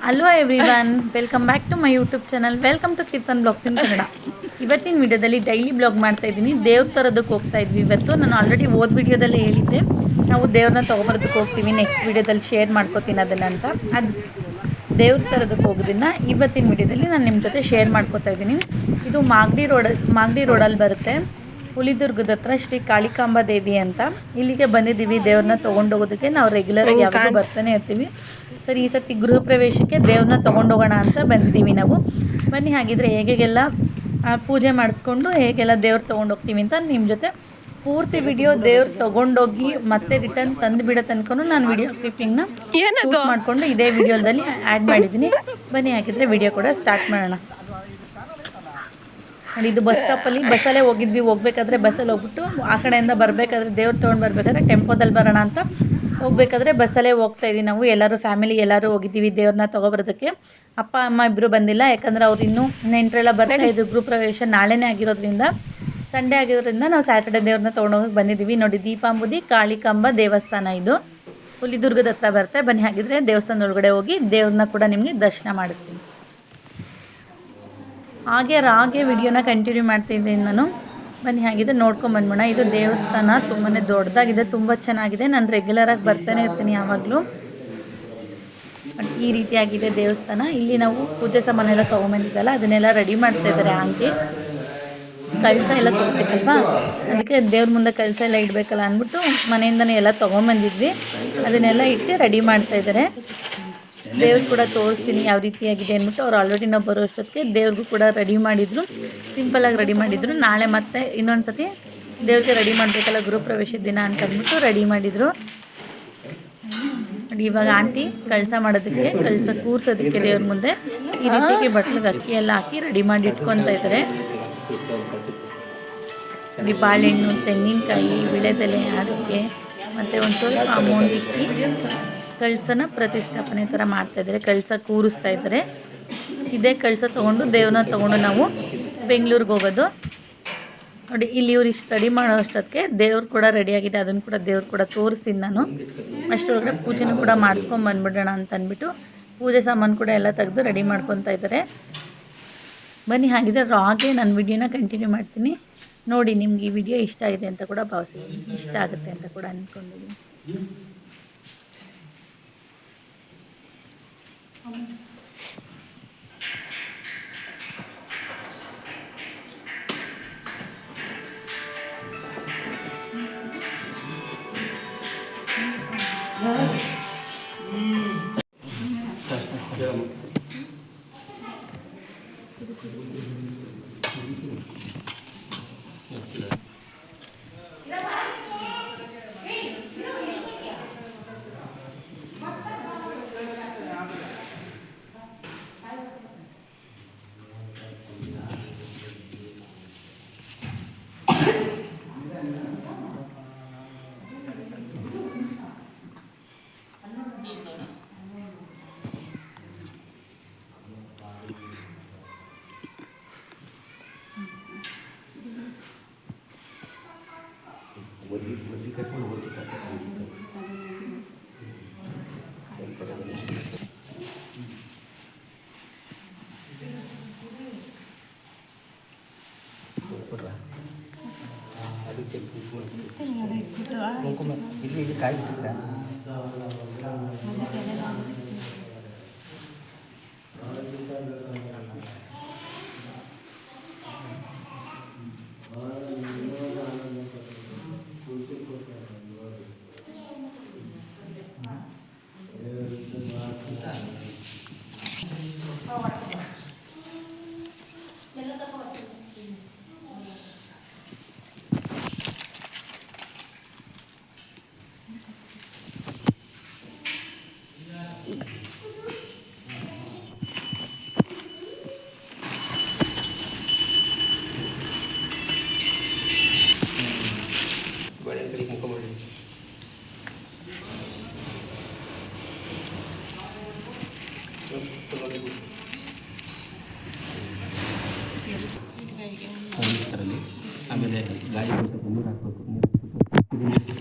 Hello everyone, welcome back to my YouTube channel. Welcome to Keerthan blogs in Kannada. ಇವತ್ತಿನ ವಿಡಿಯೋದಲ್ಲಿ daily blog ಮಾಡ್ತಾ ಇದ್ದೀನಿ. ದೇವ್ರ ತರೋದಕ್ಕೆ ಹೋಗ್ತಾ ಇದ್ವಿ ಇವತ್ತು. ನಾನು ಆಲ್ರೆಡಿ ವಿಡಿಯೋದಲ್ಲಿ ಹೇಳಿದ್ದೆ ನಾವು ದೇವ್ರನ್ನ ತೊಗೊಬರೋದಕ್ಕೆ ಹೋಗ್ತೀವಿ, ನೆಕ್ಸ್ಟ್ ವಿಡಿಯೋದಲ್ಲಿ ಶೇರ್ ಮಾಡ್ಕೋತೀನಿ ಅದನ್ನು ಅಂತ. ಅದು ದೇವ್ರ ತರೋದಕ್ಕೆ ಹೋಗೋದನ್ನ ಇವತ್ತಿನ ವಿಡಿಯೋದಲ್ಲಿ ನಾನು ನಿಮ್ಮ ಜೊತೆ ಶೇರ್ ಮಾಡ್ಕೋತಾ ಇದ್ದೀನಿ. ಇದು ಮಾಗಡಿ ರೋಡಲ್ಲಿ ಬರುತ್ತೆ. ಹುಲಿದುರ್ಗದ ಹತ್ರ ಶ್ರೀ ಕಾಳಿಕಾಂಬಾ ದೇವಿ ಅಂತ. ಇಲ್ಲಿಗೆ ಬಂದಿದ್ದೀವಿ ದೇವ್ರನ್ನ ತೊಗೊಂಡೋಗೋದಕ್ಕೆ. ನಾವು ರೆಗ್ಯುಲರಾಗಿ ಯಾವಾಗಲೂ ಬರ್ತಾನೆ ಇರ್ತೀವಿ. ಸರಿ, ಈ ಸತಿ ಗೃಹ ಪ್ರವೇಶಕ್ಕೆ ದೇವ್ರನ್ನ ತೊಗೊಂಡೋಗೋಣ ಅಂತ ಬಂದಿದ್ದೀವಿ ನಾವು. ಬನ್ನಿ, ಹಾಗಿದ್ರೆ ಹೇಗೆಲ್ಲ ಪೂಜೆ ಮಾಡಿಸ್ಕೊಂಡು ಹೇಗೆಲ್ಲ ದೇವ್ರು ತೊಗೊಂಡೋಗ್ತೀವಿ ಅಂತ ನಿಮ್ಮ ಜೊತೆ ಪೂರ್ತಿ ವಿಡಿಯೋ ದೇವ್ರು ತೊಗೊಂಡೋಗಿ ಮತ್ತೆ ರಿಟರ್ನ್ ತಂದು ಬಿಡೋ ತನಕ ನಾನು ವಿಡಿಯೋ ಕ್ಲಿಪ್ಪಿಂಗ್ನ ಶೂಟ್ ಮಾಡಿಕೊಂಡು ಇದೇ ವಿಡಿಯೋದಲ್ಲಿ ಆ್ಯಡ್ ಮಾಡಿದ್ದೀನಿ. ಬನ್ನಿ, ಹಾಗಿದ್ರೆ ವಿಡಿಯೋ ಕೂಡ ಸ್ಟಾರ್ಟ್ ಮಾಡೋಣ. ನೋಡಿ, ಇದು ಬಸ್ ಸ್ಟಾಪಲ್ಲಿ ಬಸ್ಸಲ್ಲೇ ಹೋಗ್ಬೇಕಾದ್ರೆ ಬಸ್ಸಲ್ಲಿ ಹೋಗ್ಬಿಟ್ಟು ಆ ಕಡೆಯಿಂದ ಬರಬೇಕಾದ್ರೆ ದೇವ್ರು ತೊಗೊಂಡು ಬರಬೇಕಾದ್ರೆ ಟೆಂಪೋದಲ್ಲಿ ಬರೋಣ ಅಂತ ಹೋಗ್ಬೇಕಾದ್ರೆ ಬಸ್ಸಲ್ಲೇ ಹೋಗ್ತಾ ಇದ್ದೀವಿ ನಾವು. ಎಲ್ಲರೂ ಫ್ಯಾಮಿಲಿ ಎಲ್ಲರೂ ಹೋಗಿದ್ದೀವಿ ದೇವ್ರನ್ನ ತೊಗೊಬರೋದಕ್ಕೆ. ಅಪ್ಪ ಅಮ್ಮ ಇಬ್ಬರು ಬಂದಿಲ್ಲ, ಯಾಕಂದರೆ ಅವ್ರು ಇನ್ನೂ ನೆಂಟರೆಲ್ಲ ಬರ್ತಾ ಇದ್ರು. ಗೃಹ ಪ್ರವೇಶ ನಾಳೆನೇ ಆಗಿರೋದ್ರಿಂದ, ಸಂಡೇ ಆಗಿರೋದ್ರಿಂದ ನಾವು ಸ್ಯಾಟರ್ಡೆ ದೇವ್ರನ್ನ ತೊಗೊಂಡೋಗಿ ಬಂದಿದ್ದೀವಿ. ನೋಡಿ, ದೀಪಾಂಬುದಿ ಕಾಳಿಕಾಂಬಾ ದೇವಸ್ಥಾನ ಇದು ಹುಲಿದುರ್ಗದ ಹತ್ರ ಬರುತ್ತೆ. ಬನ್ನಿ, ಹಾಗಿದ್ರೆ ದೇವಸ್ಥಾನದ ಒಳಗಡೆ ಹೋಗಿ ದೇವ್ರನ್ನ ಕೂಡ ನಿಮಗೆ ದರ್ಶನ ಮಾಡಿಸ್ತೀನಿ. ಹಾಗೆ ವಿಡಿಯೋನ ಕಂಟಿನ್ಯೂ ಮಾಡ್ತಿದ್ದೀನಿ ನಾನು. ಬನ್ನಿ, ಹಾಗಿದ್ರೆ ನೋಡ್ಕೊಂಬಂದ್ಬೋಣ. ಇದು ದೇವಸ್ಥಾನ ತುಂಬಾ ದೊಡ್ಡದಾಗಿದೆ, ತುಂಬ ಚೆನ್ನಾಗಿದೆ. ನಾನು ರೆಗ್ಯುಲರಾಗಿ ಬರ್ತಾನೆ ಇರ್ತೀನಿ ಯಾವಾಗಲೂ. ಈ ರೀತಿಯಾಗಿದೆ ದೇವಸ್ಥಾನ. ಇಲ್ಲಿ ನಾವು ಪೂಜೆ ಸಾಮಾನೆಲ್ಲ ತೊಗೊಂಬಂದಿದ್ದಲ್ಲ ಅದನ್ನೆಲ್ಲ ರೆಡಿ ಮಾಡ್ತಾ ಇದ್ದಾರೆ. ಹಾಗೆ ಕಳಸ ಎಲ್ಲ ತೊಗೋಬೇಕಲ್ವಾ, ಅದಕ್ಕೆ ದೇವ್ರ ಮುಂದೆ ಕಳಸ ಎಲ್ಲ ಇಡಬೇಕಲ್ಲ ಅಂದ್ಬಿಟ್ಟು ಮನೆಯಿಂದನೇ ಎಲ್ಲ ತೊಗೊಂಬಂದಿದ್ವಿ. ಅದನ್ನೆಲ್ಲ ಇಟ್ಟು ರೆಡಿ ಮಾಡ್ತಾ ಇದ್ದಾರೆ. ದೇವ್ರು ಕೂಡ ತೋರಿಸ್ತೀನಿ ಯಾವ ರೀತಿಯಾಗಿದೆ ಅಂದ್ಬಿಟ್ಟು. ಅವ್ರು ಆಲ್ರೆಡಿ ನಾವು ಬರೋ ಅಷ್ಟೊತ್ತಿಗೆ ದೇವ್ರಿಗೂ ಕೂಡ ರೆಡಿ ಮಾಡಿದರು, ಸಿಂಪಲಾಗಿ ರೆಡಿ ಮಾಡಿದರು. ನಾಳೆ ಮತ್ತೆ ಇನ್ನೊಂದು ಸತಿ ದೇವ್ರಿಗೆ ರೆಡಿ ಮಾಡಬೇಕಲ್ಲ ಗೃಹ ಪ್ರವೇಶದ ದಿನ ಅಂತ ಅಂದ್ಬಿಟ್ಟು ರೆಡಿ ಮಾಡಿದರು. ನೋಡಿ, ಇವಾಗ ಆಂಟಿ ಕಳಸ ಮಾಡೋದಕ್ಕೆ, ಕಳಸ ಕೂರ್ಸೋದಕ್ಕೆ ದೇವ್ರ ಮುಂದೆ ಈ ರೀತಿಗೆ ಬಟ್ಲಿಗೆ ಅಕ್ಕಿ ಎಲ್ಲ ಹಾಕಿ ರೆಡಿ ಮಾಡಿ ಇಟ್ಕೊತಾ ಇದ್ದಾರೆ. ನೋಡಿ, ಬಾಳೆಹಣ್ಣು, ತೆಂಗಿನಕಾಯಿ, ವಿಳೆದೆಲೆ ಅದಕ್ಕೆ ಮತ್ತು ಒಂದು ಸ್ವಲ್ಪ ಅಮೌಂಟ್ ಇಕ್ಕಿ ಕಳಸನ ಪ್ರತಿಷ್ಠಾಪನೆ ಥರ ಮಾಡ್ತಾಯಿದ್ದಾರೆ. ಕಳಸ ಕೂರಿಸ್ತಾ ಇದ್ದಾರೆ. ಇದೇ ಕಳಸ ತೊಗೊಂಡು ದೇವ್ರನ್ನ ತೊಗೊಂಡು ನಾವು ಬೆಂಗಳೂರಿಗೆ ಹೋಗೋದು. ನೋಡಿ, ಇಲ್ಲಿ ಇವ್ರು ಇಷ್ಟು ರೆಡಿ ಮಾಡೋ ಅಷ್ಟೊತ್ತಿಗೆ ದೇವ್ರು ಕೂಡ ರೆಡಿಯಾಗಿದೆ. ಅದನ್ನು ಕೂಡ ದೇವ್ರು ಕೂಡ ತೋರಿಸ್ತೀನಿ ನಾನು. ಅಷ್ಟರೊಳಗಡೆ ಪೂಜೆನೂ ಕೂಡ ಮಾಡಿಸ್ಕೊಂಡು ಬಂದ್ಬಿಡೋಣ ಅಂತ ಅಂದ್ಬಿಟ್ಟು ಪೂಜೆ ಸಾಮಾನು ಕೂಡ ಎಲ್ಲ ತೆಗೆದು ರೆಡಿ ಮಾಡ್ಕೊತಾ ಇದ್ದಾರೆ. ಬನ್ನಿ, ಹಾಗಿದ್ರೆ ಹಾಗೆ ನಾನು ವಿಡಿಯೋನ ಕಂಟಿನ್ಯೂ ಮಾಡ್ತೀನಿ. ನೋಡಿ, ನಿಮ್ಗೆ ಈ ವಿಡಿಯೋ ಇಷ್ಟ ಆಗಿದೆ ಅಂತ ಕೂಡ ಭಾವಿಸ್ತೀನಿ, ಇಷ್ಟ ಆಗುತ್ತೆ ಅಂತ ಕೂಡ ಅಂದ್ಕೊಂಡಿದ್ದೀನಿ. ಕುಂಕುಮ ಇಲ್ಲಿ ಕಾಯಿ ಬಿಟ್ಟಿದ್ದೀರಾ? ಆಮೇಲೆ ಗಾಳಿ ನೀರು ಹಾಕಬೇಕು.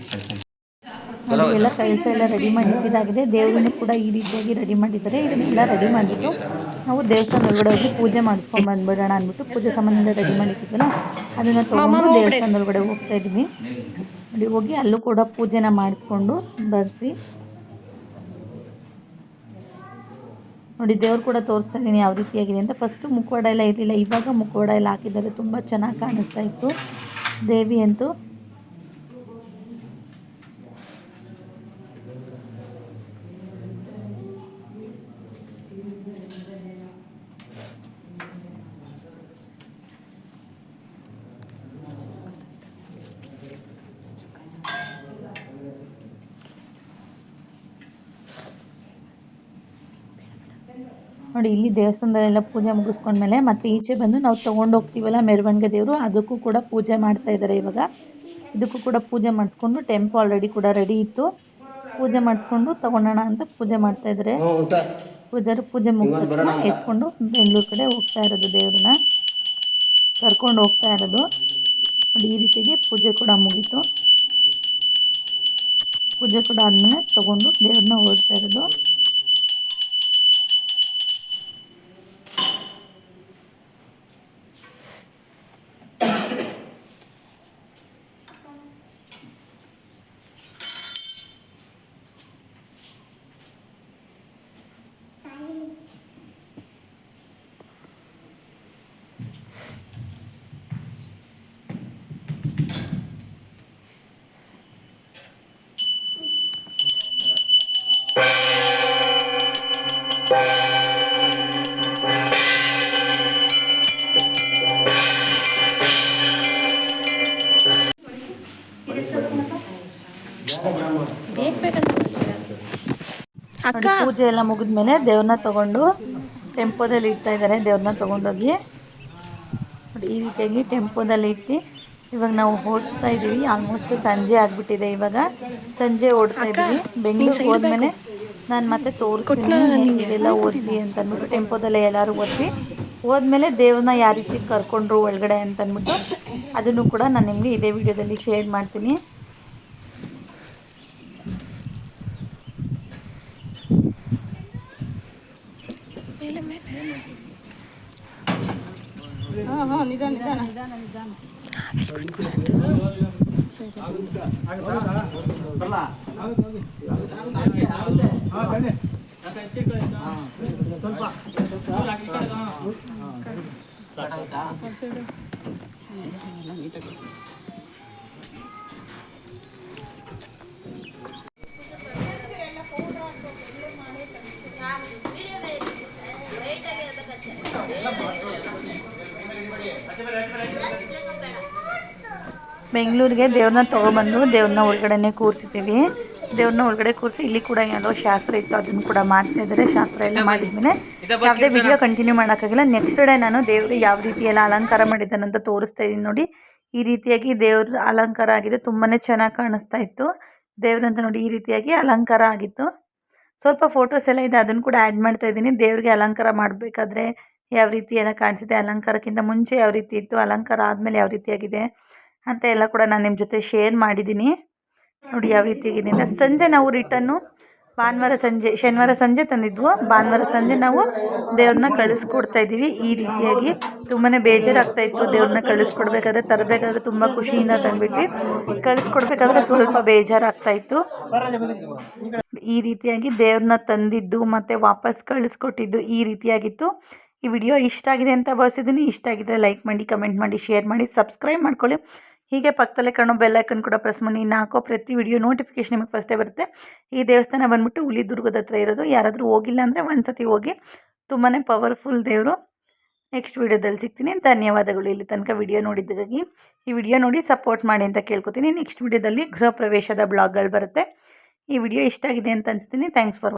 ನೋಡಿ ಎಲ್ಲ ಕೆಲಸ ಎಲ್ಲ ರೆಡಿ ಮಾಡಿ ಇಟ್ಟಿದ್ದಾಗಿದೆ. ದೇವರನ್ನು ಕೂಡ ಈ ರೀತಿಯಾಗಿ ರೆಡಿ ಮಾಡಿದ್ದಾರೆ. ಇದನ್ನೆಲ್ಲ ರೆಡಿ ಮಾಡಿಬಿಟ್ಟು ನಾವು ದೇವಸ್ಥಾನದ ಒಳಗಡೆ ಹೋಗಿ ಪೂಜೆ ಮಾಡಿಸ್ಕೊಂಡು ಬಂದ್ಬಿಡೋಣ ಅಂದ್ಬಿಟ್ಟು ಪೂಜೆ ಸಾಮಾನೆಲ್ಲ ರೆಡಿ ಮಾಡಿಟ್ಟಿದ್ವಲ್ಲ ಅದನ್ನು ತೊಗೊಂಡು ದೇವಸ್ಥಾನದ ಒಳಗಡೆ ಹೋಗ್ತಾ ಇದ್ವಿ. ನೋಡಿ ಹೋಗಿ ಅಲ್ಲೂ ಕೂಡ ಪೂಜೆನ ಮಾಡಿಸ್ಕೊಂಡು ಬರ್ತೀವಿ. ನೋಡಿ ದೇವ್ರು ಕೂಡ ತೋರಿಸ್ತಾ ಇದ್ದೀನಿ ಯಾವ ರೀತಿಯಾಗಿದೆ ಅಂತ. ಫಸ್ಟು ಮುಖವಾಡ ಎಲ್ಲ ಇರಲಿಲ್ಲ, ಇವಾಗ ಮುಖವಾಡ ಎಲ್ಲ ಹಾಕಿದ್ದಾರೆ. ತುಂಬ ಚೆನ್ನಾಗಿ ಕಾಣಿಸ್ತಾ ಇತ್ತು ದೇವಿ ಅಂತೂ. ನೋಡಿ ಇಲ್ಲಿ ದೇವಸ್ಥಾನದಲ್ಲೆಲ್ಲ ಪೂಜೆ ಮುಗಿಸ್ಕೊಂಡ್ಮೇಲೆ ಮತ್ತೆ ಈಚೆ ಬಂದು ನಾವು ತೊಗೊಂಡು ಹೋಗ್ತೀವಲ್ಲ ಮೆರವಣಿಗೆ ದೇವರು, ಅದಕ್ಕೂ ಕೂಡ ಪೂಜೆ ಮಾಡ್ತಾ ಇದ್ದಾರೆ ಇವಾಗ. ಇದಕ್ಕೂ ಕೂಡ ಪೂಜೆ ಮಾಡಿಸ್ಕೊಂಡು ಟೆಂಪೋ ಆಲ್ರೆಡಿ ಕೂಡ ರೆಡಿ ಇತ್ತು, ಪೂಜೆ ಮಾಡಿಸ್ಕೊಂಡು ತೊಗೊಳೋಣ ಅಂತ ಪೂಜೆ ಮಾಡ್ತಾ ಇದ್ದಾರೆ. ಪೂಜಾರು ಪೂಜೆ ಮುಗಿದ ತಕ್ಷಣ ಎತ್ಕೊಂಡು ಬೆಂಗಳೂರು ಕಡೆ ಹೋಗ್ತಾ ಇರೋದು, ದೇವ್ರನ್ನ ಕರ್ಕೊಂಡು ಹೋಗ್ತಾ ಇರೋದು. ನೋಡಿ ಈ ರೀತಿಯಾಗಿ ಪೂಜೆ ಕೂಡ ಮುಗೀತು. ಪೂಜೆ ಕೂಡ ಆದಮೇಲೆ ತೊಗೊಂಡು ದೇವ್ರನ್ನ ಹೊರಡ್ತಾ ಇರೋದು. ನೋಡಿ ಪೂಜೆ ಎಲ್ಲ ಮುಗಿದ್ಮೇಲೆ ದೇವ್ರನ್ನ ತೊಗೊಂಡು ಟೆಂಪೋದಲ್ಲಿ ಇಡ್ತಾ ಇದ್ದಾರೆ. ದೇವ್ರನ್ನ ತೊಗೊಂಡೋಗಿ ನೋಡಿ ಈ ರೀತಿಯಾಗಿ ಟೆಂಪೋದಲ್ಲಿ ಇಟ್ಟು ಇವಾಗ ನಾವು ಓಡ್ತಾ ಇದ್ದೀವಿ. ಆಲ್ಮೋಸ್ಟ್ ಸಂಜೆ ಆಗಿಬಿಟ್ಟಿದೆ, ಇವಾಗ ಸಂಜೆ ಓಡ್ತಾ ಇದ್ದೀವಿ. ಬೆಂಗಳೂರಿಗೆ ಹೋದ್ಮೇಲೆ ನಾನು ಮತ್ತೆ ತೋರಿಸ್ತೀನಿ ಹೇಗೆಲ್ಲ ಓದ್ವಿ ಅಂತ ಅಂದ್ಬಿಟ್ಟು. ಟೆಂಪೋದಲ್ಲೇ ಎಲ್ಲರೂ ಓದ್ವಿ, ಹೋದ್ಮೇಲೆ ದೇವ್ರನ್ನ ಯಾವ ರೀತಿ ಕರ್ಕೊಂಡ್ರು ಒಳಗಡೆ ಅಂತ ಅಂದ್ಬಿಟ್ಟು ಅದನ್ನು ಕೂಡ ನಾನು ನಿಮಗೆ ಇದೇ ವಿಡಿಯೋದಲ್ಲಿ ಶೇರ್ ಮಾಡ್ತೀನಿ. ಬೆಂಗಳೂರಿಗೆ ದೇವ್ರನ್ನ ತೊಗೊಬಂದು ದೇವ್ರನ್ನ ಒಳಗಡೆ ಕೂರಿಸಿದ್ದೀವಿ. ದೇವ್ರನ್ನ ಒಳಗಡೆ ಕೂರಿಸಿ ಇಲ್ಲಿ ಕೂಡ ಏನೋ ಶಾಸ್ತ್ರ ಇತ್ತು, ಅದನ್ನು ಕೂಡ ಮಾಡ್ತಾಯಿದ್ದಾರೆ. ಶಾಸ್ತ್ರ ಎಲ್ಲ ಮಾಡಿದ್ಮೇಲೆ ಯಾವುದೇ ವಿಡಿಯೋ ಕಂಟಿನ್ಯೂ ಮಾಡೋಕ್ಕಾಗಿಲ್ಲ. ನೆಕ್ಸ್ಟ್ ಡೇ ನಾನು ದೇವರು ಯಾವ ರೀತಿ ಎಲ್ಲ ಅಲಂಕಾರ ಮಾಡಿದ್ದಾನಂತ ತೋರಿಸ್ತಾ ಇದ್ದೀನಿ. ನೋಡಿ ಈ ರೀತಿಯಾಗಿ ದೇವ್ರ ಅಲಂಕಾರ ಆಗಿದೆ, ತುಂಬಾ ಚೆನ್ನಾಗಿ ಕಾಣಿಸ್ತಾ ಇತ್ತು ದೇವ್ರಂತ. ನೋಡಿ ಈ ರೀತಿಯಾಗಿ ಅಲಂಕಾರ ಆಗಿತ್ತು. ಸ್ವಲ್ಪ ಫೋಟೋಸ್ ಎಲ್ಲ ಇದೆ, ಅದನ್ನು ಕೂಡ ಆ್ಯಡ್ ಮಾಡ್ತಾ ಇದ್ದೀನಿ. ದೇವ್ರಿಗೆ ಅಲಂಕಾರ ಮಾಡಬೇಕಾದ್ರೆ ಯಾವ ರೀತಿ ಎಲ್ಲ ಕಾಣಿಸಿದೆ, ಅಲಂಕಾರಕ್ಕಿಂತ ಮುಂಚೆ ಯಾವ ರೀತಿ ಇತ್ತು, ಅಲಂಕಾರ ಆದಮೇಲೆ ಯಾವ ರೀತಿಯಾಗಿದೆ ಅಂತ ಎಲ್ಲ ಕೂಡ ನಾನು ನಿಮ್ಮ ಜೊತೆ ಶೇರ್ ಮಾಡಿದ್ದೀನಿ. ನೋಡಿ ಯಾವ ರೀತಿಯಾಗಿದೆ ಅಂತ. ಸಂಜೆ ನಾವು ರಿಟರ್ನು ಶನಿವಾರ ಸಂಜೆ ತಂದಿದ್ವು, ಭಾನುವಾರ ಸಂಜೆ ನಾವು ದೇವ್ರನ್ನ ಕಳಿಸ್ಕೊಡ್ತಾ ಇದ್ದೀವಿ. ಈ ರೀತಿಯಾಗಿ ತುಂಬಾ ಬೇಜಾರಾಗ್ತಾಯಿತ್ತು ದೇವ್ರನ್ನ ಕಳಿಸ್ಕೊಡ್ಬೇಕಾದ್ರೆ. ತರಬೇಕಾದ್ರೆ ತುಂಬ ಖುಷಿಯಿಂದ ತಂದುಬಿಟ್ವಿ, ಕಳಿಸ್ಕೊಡ್ಬೇಕಾದ್ರೆ ಸ್ವಲ್ಪ ಬೇಜಾರಾಗ್ತಾಯಿತ್ತು. ಈ ರೀತಿಯಾಗಿ ದೇವ್ರನ್ನ ತಂದಿದ್ದು ಮತ್ತು ವಾಪಸ್ ಕಳಿಸ್ಕೊಟ್ಟಿದ್ದು ಈ ರೀತಿಯಾಗಿತ್ತು. ಈ ವಿಡಿಯೋ ಇಷ್ಟ ಆಗಿದೆ ಅಂತ ಭಾವಿಸಿದ್ದೀನಿ. ಇಷ್ಟ ಆಗಿದ್ದರೆ ಲೈಕ್ ಮಾಡಿ, ಕಮೆಂಟ್ ಮಾಡಿ, ಶೇರ್ ಮಾಡಿ, ಸಬ್ಸ್ಕ್ರೈಬ್ ಮಾಡ್ಕೊಳ್ಳಿ. ಹೀಗೆ ಪಕ್ಕದಲ್ಲೇ ಕಾಣೋ ಬೆಲ್ ಐಕನ್ ಕೂಡ ಪ್ರೆಸ್ ಮಾಡಿ. ನಾನು ಹಾಕೋ ಪ್ರತಿ ವಿಡಿಯೋ ನೋಟಿಫಿಕೇಶನ್ ನಿಮಗೆ ಫಸ್ಟೇ ಬರುತ್ತೆ. ಈ ದೇವಸ್ಥಾನ ಬಂದುಬಿಟ್ಟು ಹುಲಿದುರ್ಗದ ಹತ್ರ ಇರೋದು. ಯಾರಾದರೂ ಹೋಗಿಲ್ಲ ಅಂದರೆ ಒಂದು ಸತಿ ಹೋಗಿ, ತುಂಬಾ ಪವರ್ಫುಲ್ ದೇವರು. ನೆಕ್ಸ್ಟ್ ವಿಡಿಯೋದಲ್ಲಿ ಸಿಗ್ತೀನಿ. ಧನ್ಯವಾದಗಳು ಇಲ್ಲಿ ತನಕ ವಿಡಿಯೋ ನೋಡಿದ್ದಕ್ಕಾಗಿ. ಈ ವಿಡಿಯೋ ನೋಡಿ ಸಪೋರ್ಟ್ ಮಾಡಿ ಅಂತ ಕೇಳ್ಕೊತೀನಿ. ನೆಕ್ಸ್ಟ್ ವಿಡಿಯೋದಲ್ಲಿ ಗೃಹ ಪ್ರವೇಶದ ಬ್ಲಾಗ್ಗಳು ಬರುತ್ತೆ. ಈ ವಿಡಿಯೋ ಇಷ್ಟ ಆಗಿದೆ ಅಂತ ಅನಿಸ್ತೀನಿ. Thanks for